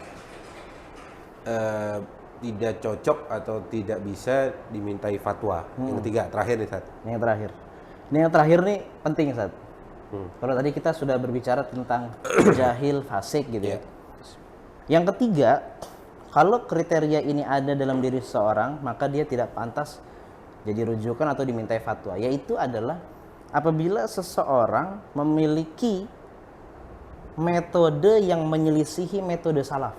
cocok atau tidak bisa dimintai fatwa. Yang ketiga, terakhir nih Ustaz. Yang terakhir nih penting Ustaz. Kalau tadi kita sudah berbicara tentang jahil, fasik gitu ya. Yang ketiga, kalau kriteria ini ada dalam diri seseorang, maka dia tidak pantas jadi rujukan atau dimintai fatwa. Yaitu adalah apabila seseorang memiliki metode yang menyelisihi metode salaf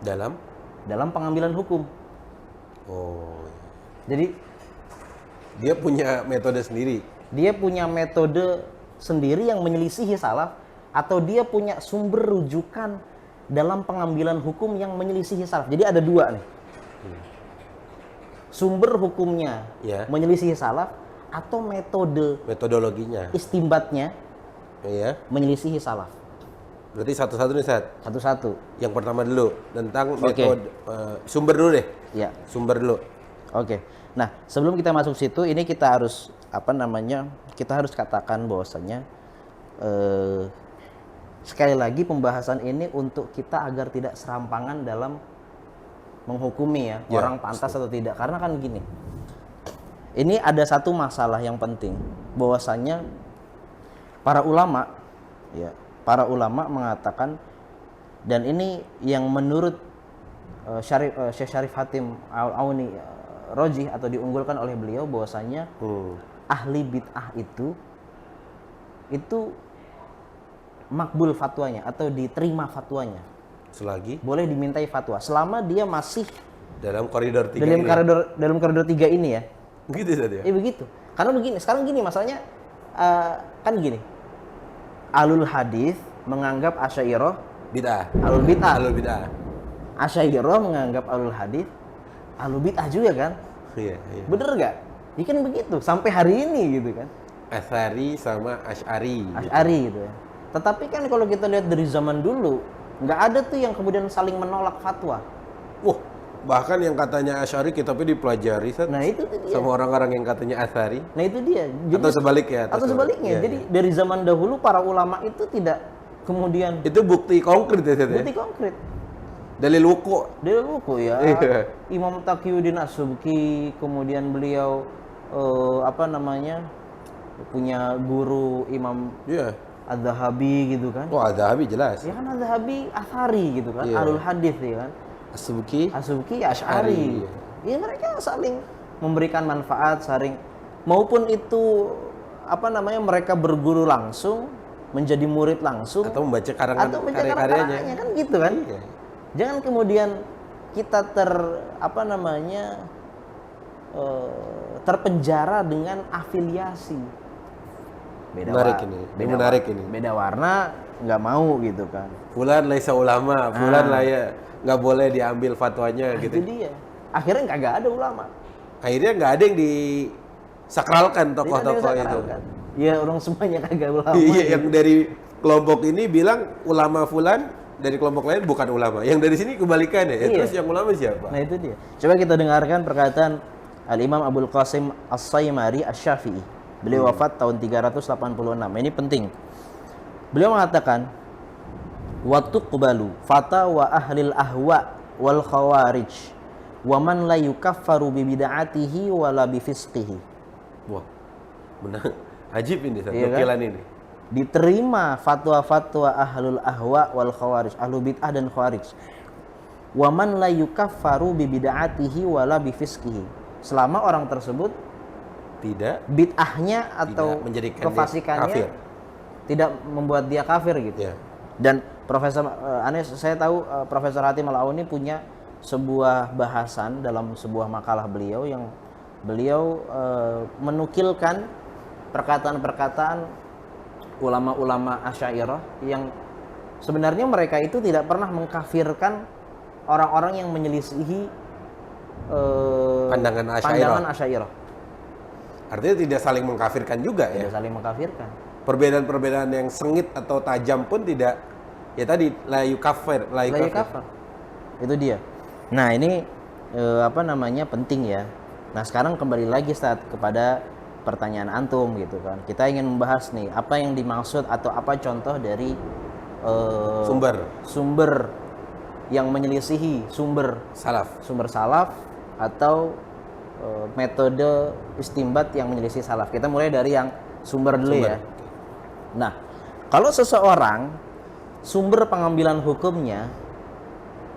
dalam pengambilan hukum. Jadi dia punya metode sendiri. Dia punya metode sendiri yang menyelisihi salaf, atau dia punya sumber rujukan dalam pengambilan hukum yang menyelisihi salaf. Jadi ada dua nih. Sumber hukumnya Ya. menyelisihi salaf atau Metodologinya. istimbatnya Iya. menyelisihi salaf. Berarti satu-satu nih, Ustaz. Satu-satu. Yang pertama dulu tentang Oke. metode sumber dulu deh. Ya. Sumber dulu. Oke. Nah, sebelum kita masuk situ, ini kita harus kita harus katakan bahwasanya sekali lagi pembahasan ini untuk kita agar tidak serampangan dalam menghukumi ya, Ya, orang pantas atau tidak. Karena kan gini. Ini ada satu masalah yang penting, bahwasanya para ulama mengatakan, dan ini yang menurut Syekh Syarif Hatim Al-Auni Rojih atau diunggulkan oleh beliau, bahwasanya ahli bid'ah itu makbul fatwanya atau diterima fatwanya, Selagi boleh dimintai fatwa selama dia masih dalam koridor 3 dalam ini. dalam koridor 3 ini ya. Begitu saja. Begitu. Karena begini, sekarang gini masalahnya, kan gini. Alul hadis menganggap Asy'ariyah Bid'ah. alul bid'ah. Alul bid'ah. Asy'ariyah menganggap alul hadis alul bid'ah juga kan? Iya, iya. Bener nggak? Ya kan begitu sampai hari ini gitu kan. Asy'ari sama Asy'ari. Asy'ari gitu ya. Tetapi kan kalau kita lihat dari zaman dulu, nggak ada tuh yang kemudian saling menolak fatwa. Wah, bahkan yang katanya Asy'ari kitabnya dipelajari, Ustaz. Nah itu tuh dia. Sama orang-orang yang katanya Asy'ari. Nah itu dia. Atau sebaliknya. Atau sebaliknya. Iya, Jadi iya. dari zaman dahulu para ulama itu tidak kemudian Itu bukti konkret ya, Ustaz, ya? bukti konkret. Dalil wuku. Dari buku ya. Iya. Imam Taqiyuddin As-Subki, kemudian beliau punya guru Imam Iya. Az-Zahabi gitu kan. Wah, Zahabi jelas. Ya kan Az-Zahabi Athari gitu kan, Iya. Alul Hadis ya kan. As-Subki. As-Subki Asy'ari. Iya. Ya mereka saling memberikan manfaat, maupun itu mereka berguru langsung, menjadi murid langsung Atau membaca atau karangan menjaga karya-karyanya. karyanya kan gitu kan. Iya. Jangan kemudian kita terpenjara dengan afiliasi. Menarik ini. Ini menarik ini. Beda warna nggak mau gitu kan. Fulan laisa ulama, fulan nggak boleh diambil fatwanya Itu gitu. dia. Akhirnya kagak ada ulama. Akhirnya nggak ada yang disakralkan tokoh-tokoh Tidak itu. disakralkan. Ya orang semuanya kagak ulama. Iya, yang dari kelompok ini bilang ulama fulan, dari kelompok lain bukan ulama. Yang dari sini kebalikannya. Ya, Iya. terus yang ulama siapa? Nah itu dia. Coba kita dengarkan perkataan Al-Imam Abul Qasim As-Saymari Asy-Syafi'i. Beliau wafat tahun 386. Ini penting. Beliau mengatakan, wa tuqbalu fatawa ahlil ahwa wal khawarij wa man la yukaffaru bi bid'atihi wa la bi fisqihi. Wah, benar. Ajib ini, Iya kan? nukilan ini. Diterima fatwa-fatwa ahlul ahwa wal khawarij, ahlu bid'ah dan khawarij. Wa man la yukaffaru bi bid'atihi wa la bi fisqihi. Selama orang tersebut Tidak bid'ahnya atau menjadikan dia kefasikannya kafir. tidak membuat dia kafir gitu. Ya. Dan Profesor saya tahu Profesor Hatim Al-Auni punya sebuah bahasan dalam sebuah makalah beliau yang beliau menukilkan perkataan-perkataan ulama-ulama Asy'ariyah yang sebenarnya mereka itu tidak pernah mengkafirkan orang-orang yang menyelisihi Pandangan Asy'ariyah. Artinya tidak saling mengkafirkan juga ya. Tidak saling mengkafirkan. Perbedaan-perbedaan yang sengit atau tajam pun tidak, ya tadi layu kafir. Itu dia. Nah ini penting ya. Nah sekarang kembali lagi kepada pertanyaan antum gitu kan. Kita ingin membahas nih apa yang dimaksud atau apa contoh dari sumber yang menyelisihi sumber salaf atau metode istimbat yang menyelisih salaf. Kita mulai dari yang sumber dulu ya. Nah, kalau seseorang sumber pengambilan hukumnya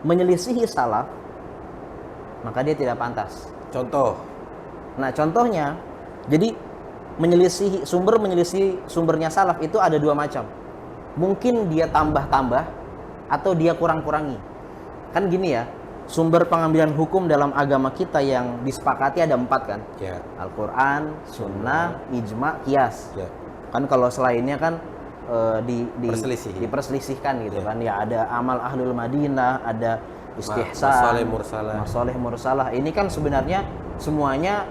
menyelisihi salaf, maka dia tidak pantas. Contoh. Nah, contohnya, jadi menyelisihi sumbernya salaf itu ada dua macam. Mungkin dia tambah-tambah atau dia kurang-kurangi. Kan gini ya. Sumber pengambilan hukum dalam agama kita yang disepakati ada 4 kan? Ya. Al-Quran, Sunnah, Ijma, Qiyas. Ya. Kan kalau selainnya kan diperselisihkan gitu kan. Ya ada amal ahlul Madinah, ada istihsan, masalih mursalah. Ini kan sebenarnya semuanya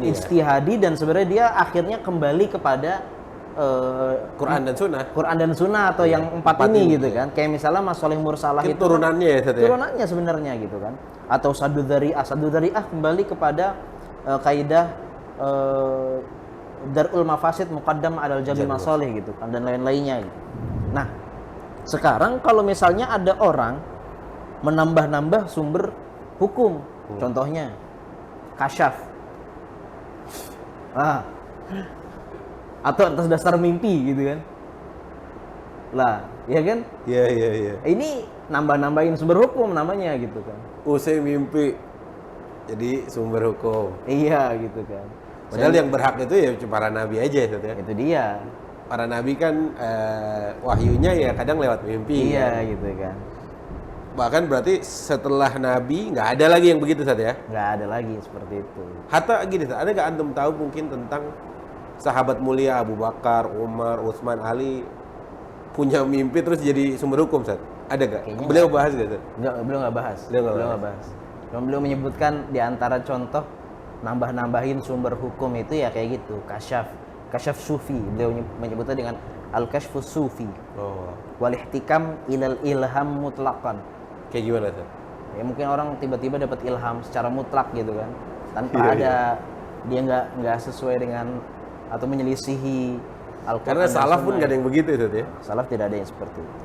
ijtihadi dan sebenarnya dia akhirnya kembali kepada Quran dan Sunnah atau yang empat ini gitu kan. Kayak misalnya masalih mursalah itu turunannya ya, turunannya sebenarnya gitu kan. Atau saddu dzari'ah kembali kepada kaidah darul mafasid muqaddam 'alal jalbil masalih gitu kan, dan lain-lainnya gitu. Nah, sekarang kalau misalnya ada orang menambah-nambah sumber hukum, contohnya kasyaf. Atau atas dasar mimpi gitu kan. Lah, ya kan? Iya. Ini nambah-nambahin sumber hukum namanya gitu kan. Saya mimpi jadi sumber hukum. Iya gitu kan. Padahal yang berhak itu ya cuma para nabi aja ya. Itu dia. Para nabi kan wahyunya ya kadang lewat mimpi. Iya kan? Gitu kan. Bahkan berarti setelah nabi nggak ada lagi yang begitu Ustaz ya? Nggak ada lagi seperti itu. Hatta gini, ada nggak antum tahu mungkin tentang sahabat mulia Abu Bakar, Umar, Utsman, Ali punya mimpi terus jadi sumber hukum, Ustaz? Ada nggak? Beliau bahas nggak, Ustaz? Beliau nggak bahas. Beliau nggak bahas. Beliau menyebutkan di antara contoh nambah-nambahin sumber hukum itu ya kayak gitu, kasyaf sufi. Beliau menyebutnya dengan al-kasyfus sufi. Wal ihtikam ilal ilham mutlaqan. Kayak gimana, Ustaz? Ya mungkin orang tiba-tiba dapat ilham secara mutlak gitu kan. Tanpa dia nggak sesuai dengan atau menyelisihi Al-Quran. Karena salaf pun nggak ada yang begitu itu ya. Salaf tidak ada yang seperti itu.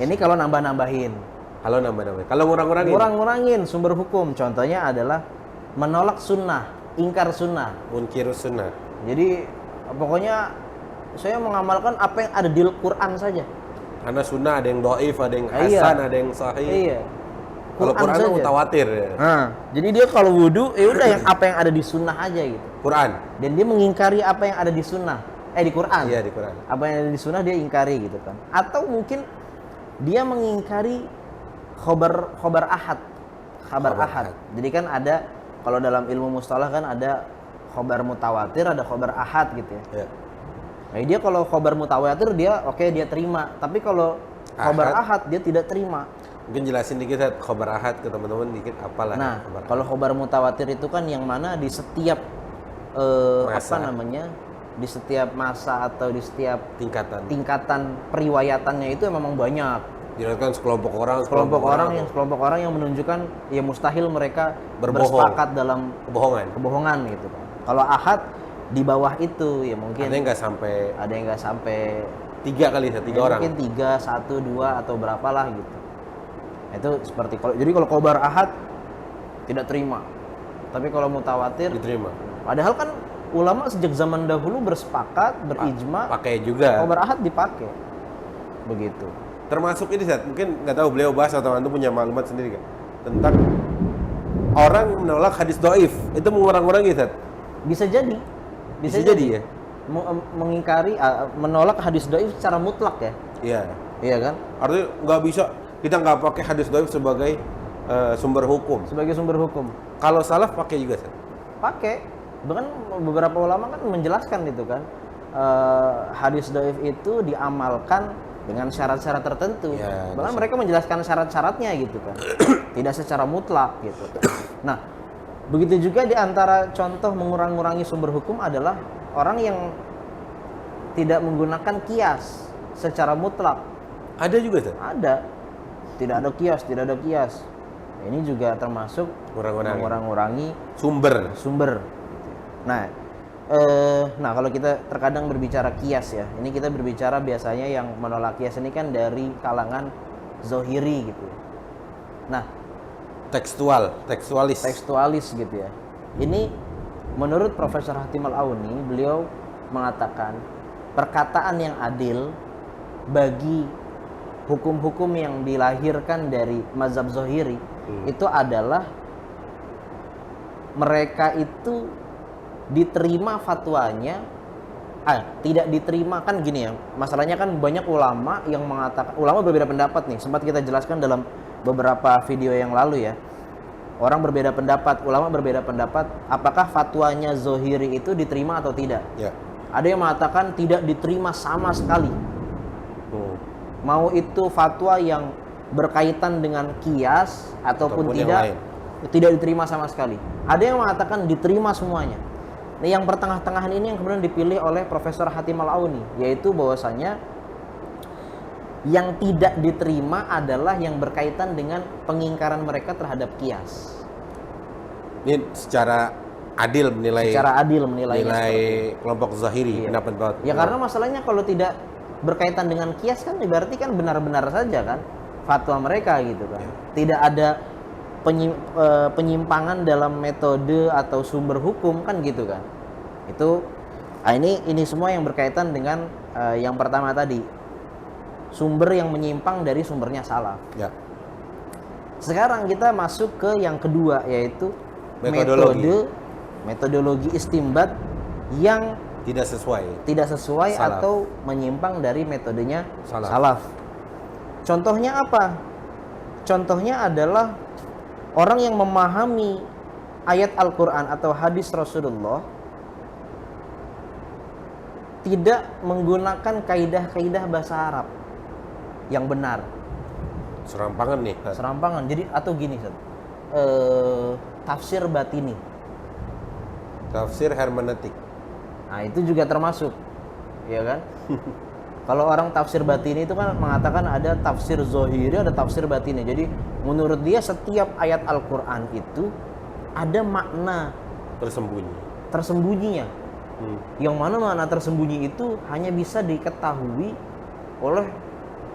Ini kalau nambah-nambahin. Kalau nambah-nambahin. Kalau ngurang-ngurangin sumber hukum. Contohnya adalah menolak sunnah, ingkar sunnah. Munkirus sunnah. Jadi pokoknya saya mengamalkan apa yang ada di Al-Quran saja. Karena sunnah ada yang dhaif, ada yang hasan, ada yang sahih. Iya. Kalau Quran itu mutawatir ya. Jadi dia kalau wudu, ya udah yang apa yang ada di sunnah aja gitu. Quran. Dan dia mengingkari apa yang ada di sunnah. Di Quran. Iya, di Quran. Apa yang ada di sunnah dia ingkari gitu kan. Atau mungkin dia mengingkari khobar ahad. Kabar ahad. Jadi kan ada, kalau dalam ilmu mustalah kan ada khobar mutawatir, ada khobar ahad gitu ya. Nah dia kalau khobar mutawatir dia dia terima. Tapi kalau khobar ahad dia tidak terima. Mungkin jelasin dikit khobar ahad ke teman-teman dikit apalah. Nah, kalau khobar mutawatir itu kan yang mana di setiap di setiap masa atau di setiap tingkatan periwayatannya itu memang banyak. Diriwayatkan sekelompok orang yang menunjukkan ya mustahil mereka bersepakat dalam kebohongan gitu kan. Kalau ahad di bawah itu ya mungkin ada yang nggak sampai 3 kali 3 orang. Mungkin 3, 1, 2 atau berapalah gitu. Itu seperti jadi kalau khobar ahad tidak terima. Tapi kalau mutawatir diterima. Padahal kan ulama sejak zaman dahulu bersepakat, berijma, pakai juga. Khobar ahad dipakai. Begitu. Termasuk ini mungkin nggak tahu beliau bahas atau antum punya maklumat sendiri kan tentang orang menolak hadis dhaif. Itu mengurang-urangi, Ustaz? Bisa jadi ya. Mengingkari menolak hadis dhaif secara mutlak ya. Iya kan? Artinya nggak bisa kita nggak pakai hadis dhaif sebagai sumber hukum. Kalau salaf pakai juga, Ustaz? Pakai. Bahkan beberapa ulama kan menjelaskan itu kan. Hadis dhaif itu diamalkan dengan syarat-syarat tertentu. Bahkan mereka menjelaskan syarat-syaratnya gitu kan. Tidak secara mutlak gitu. Nah, begitu juga di antara contoh mengurang-ngurangi sumber hukum adalah orang yang tidak menggunakan qiyas secara mutlak. Ada juga, Ustaz? Ada. Tidak ada qiyas. Ini juga termasuk mengurangi sumber. Nah, kalau kita terkadang berbicara qiyas ya, ini kita berbicara biasanya yang menolak qiyas ini kan dari kalangan zohiri gitu. Nah, tekstualis gitu ya. Ini menurut Profesor Hatim Al-Auni, beliau mengatakan perkataan yang adil bagi hukum-hukum yang dilahirkan dari mazhab zohiri itu adalah mereka itu diterima fatwanya, tidak diterima kan gini ya. Masalahnya kan banyak ulama yang mengatakan, ulama berbeda pendapat nih. Sempat kita jelaskan dalam beberapa video yang lalu ya. Orang ulama berbeda pendapat, apakah fatwanya zohiri itu diterima atau tidak? Ada yang mengatakan tidak diterima sama sekali. Hmm. Mau itu fatwa yang berkaitan dengan kias ataupun Ataupun yang tidak, lain. tidak diterima sama sekali. Ada yang mengatakan diterima semuanya. Nah, yang pertengah-tengahan ini yang kemudian dipilih oleh Profesor Hatim Al-Auni, yaitu bahwasanya yang tidak diterima adalah yang berkaitan dengan pengingkaran mereka terhadap kias. Ini secara adil menilai Secara adil menilainya nilai seperti itu. kelompok Zahiri Iya. pendapat Ya karena masalahnya kalau tidak berkaitan dengan kias kan berarti kan benar-benar saja kan fatwa mereka gitu kan. Ya. Tidak ada penyimpangan dalam metode atau sumber hukum kan gitu kan. Itu ini semua yang berkaitan dengan yang pertama tadi. Sumber yang menyimpang dari sumbernya salaf. ya. Sekarang kita masuk ke yang kedua, yaitu metodologi istimbat yang Tidak sesuai salaf. Atau menyimpang dari metodenya salaf. Contohnya apa? Contohnya adalah orang yang memahami ayat Al-Quran atau hadis Rasulullah tidak menggunakan kaidah-kaidah bahasa Arab yang benar. Serampangan nih. Serampangan. Jadi atau gini, tafsir batini. Tafsir hermeneutik. Nah, itu juga termasuk, ya kan? Kalau orang tafsir batini itu kan mengatakan ada tafsir zohiri, ada tafsir batini. Jadi menurut dia setiap ayat Al-Quran itu ada makna tersembunyinya. Yang mana makna tersembunyi itu hanya bisa diketahui oleh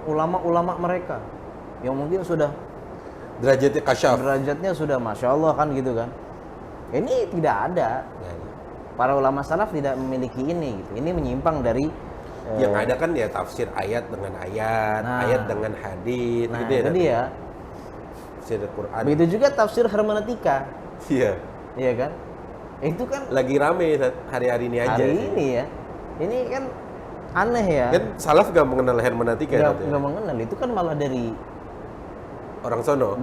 ulama-ulama mereka yang mungkin sudah Derajatnya kasyaf. derajatnya sudah masya Allah kan gitu kan. Ini tidak ada. Ya. Para ulama salaf tidak memiliki ini gitu. Ini menyimpang dari Yang ada kan ya tafsir ayat dengan ayat, Nah. ayat dengan hadis, nah gitu ya. itu dia. Tafsir Al-Quran. Begitu juga tafsir hermeneutika, Iya. iya kan? Itu kan Lagi rame hari-hari ini aja hari sih. ini ya. Ini kan aneh ya. Kan salaf gak mengenal hermeneutika ya. Nggak mengenal, itu kan malah dari Orang sono.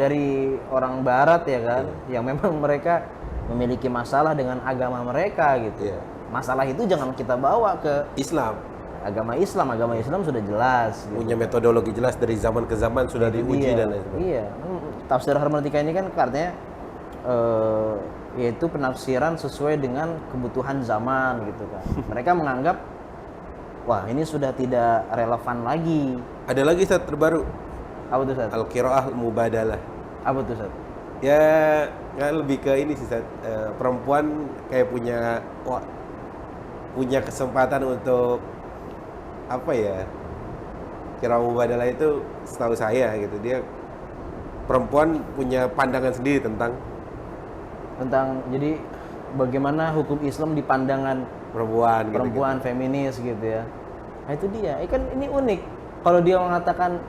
orang barat ya kan, yang memang mereka memiliki masalah dengan agama mereka gitu. Iya. Masalah itu jangan kita bawa ke Islam agama Islam sudah jelas gitu. punya metodologi jelas dari zaman ke zaman sudah diuji dan lain sebagainya. Iya, tafsir hermeneutika ini kan artinya yaitu penafsiran sesuai dengan kebutuhan zaman gitu kan. Mereka menganggap wah ini sudah tidak relevan lagi. Ada lagi Ustaz terbaru, Apa tuh Ustaz? Al-Qiraah Mubadalah. Apa tuh Ustaz? Ya, lebih ke ini sih Ustaz. Perempuan kayak punya kesempatan untuk apa ya? Qiraah Mubadalah itu setahu saya gitu, dia perempuan punya pandangan sendiri tentang Jadi bagaimana hukum Islam di pandangan perempuan gitu. perempuan feminis gitu ya. Nah itu dia. Kan ini unik. Kalau dia mengatakan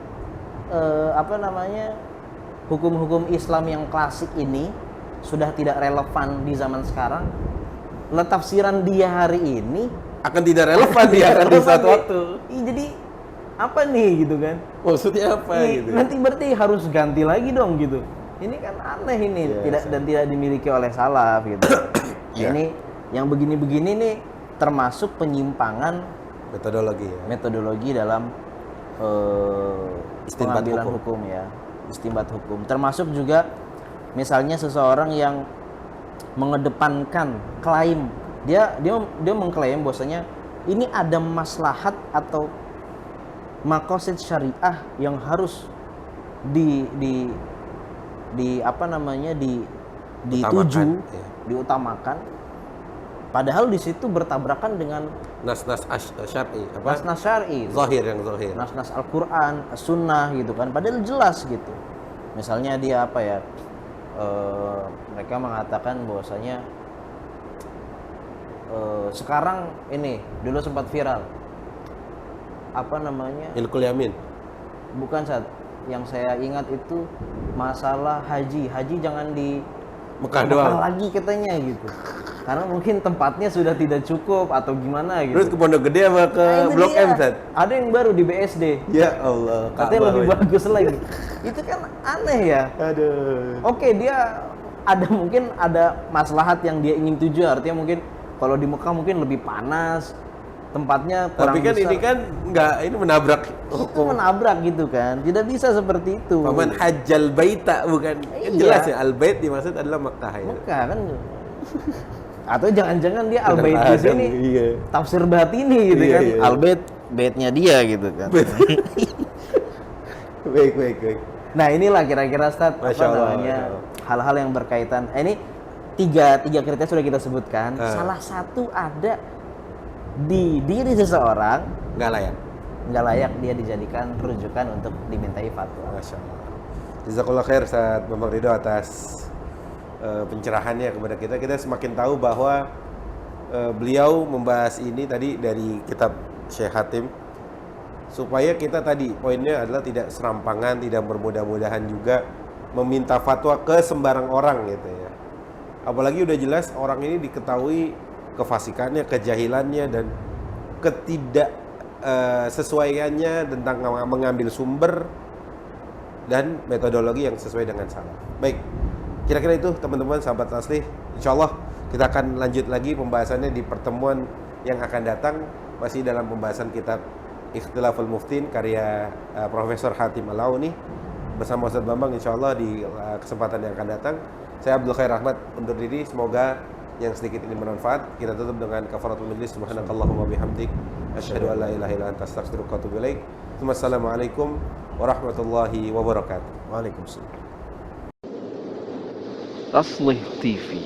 hukum-hukum Islam yang klasik ini sudah tidak relevan di zaman sekarang, tafsiran dia hari ini Akan tidak relevan dia akan di suatu waktu. Jadi apa nih gitu kan? Maksudnya apa gitu? Nanti berarti harus ganti lagi dong gitu. Ini kan aneh ini, tidak dimiliki oleh salaf gitu. Ya. Ini yang begini-begini nih termasuk penyimpangan metodologi dalam Istinbat pengambilan hukum. hukum ya, istinbat hukum. Termasuk juga misalnya seseorang yang mengedepankan klaim, dia mengklaim bahwasanya ini ada maslahat atau maqasid syariah yang harus dituju, diutamakan. Padahal di situ bertabrakan dengan nas-nas syar'i, nas-nas syar'i, zahir, nas-nas Al-Qur'an, As-Sunnah gitu kan. Padahal jelas gitu. Misalnya dia mereka mengatakan bahwasanya sekarang ini dulu sempat viral Ilkul Yamin. Bukan Sat, yang saya ingat itu masalah haji jangan di Mekah doang lagi katanya gitu, karena mungkin tempatnya sudah tidak cukup atau gimana gitu. Terus ke Pondok Gede apa ke Blok M Sat? Ada yang baru di BSD. Ya Allah, katanya lebih bagus lagi. Itu kan aneh ya. Aduh. Oke, dia mungkin ada maslahat yang dia ingin tuju, artinya mungkin kalau di Mekah mungkin lebih panas, tempatnya kurang Tapi kan besar. ini kan nggak, ini menabrak Itu hukum. menabrak gitu kan, tidak bisa seperti itu. Paman hajjal baita, bukan? Kan Iya. jelas ya, al bait dimaksud adalah Makkah ya. Mekah kan. Atau jangan-jangan dia al-bait di Adam, sini iya. tafsir batini gitu Iya, kan. iya. Al-bait baitnya dia gitu kan. Baik, baik, baik. Nah, inilah kira-kira Ustaz apa Masya Allah, namanya Masya Allah. hal-hal yang berkaitan. Ini tiga kriteria sudah kita sebutkan. Salah satu ada di diri seseorang Nggak layak. nggak layak dia dijadikan rujukan untuk dimintai fatwa. Masya Allah. Jazakallah khair Ustaz Bambang Ridho atas pencerahannya kepada kita. Kita semakin tahu bahwa beliau membahas ini tadi dari kitab Syekh Hatim, supaya kita tadi poinnya adalah tidak serampangan, tidak bermudah-mudahan juga meminta fatwa ke sembarang orang gitu ya. Apalagi udah jelas orang ini diketahui kefasikannya, kejahilannya, dan ketidak sesuaiannya tentang mengambil sumber dan metodologi yang sesuai dengan salaf. Baik, kira-kira itu teman-teman sahabat Taslim. Insya Allah kita akan lanjut lagi pembahasannya di pertemuan yang akan datang, masih dalam pembahasan kitab Ikhtilaful Muftin karya Profesor Hatim Al-Auni bersama Ustaz Bambang, insya Allah di kesempatan yang akan datang. Saya Abdul Khair Ahmad undur diri, semoga yang sedikit ini bermanfaat. Kita tutup dengan kafaratul majlis. Subhanakallahumma bihamdik asyhadu an la ilaha illa anta astaghfiruka wa atubu ilaik. Wassalamualaikum warahmatullahi wabarakatuh. Waalaikumsalam. Taslih TV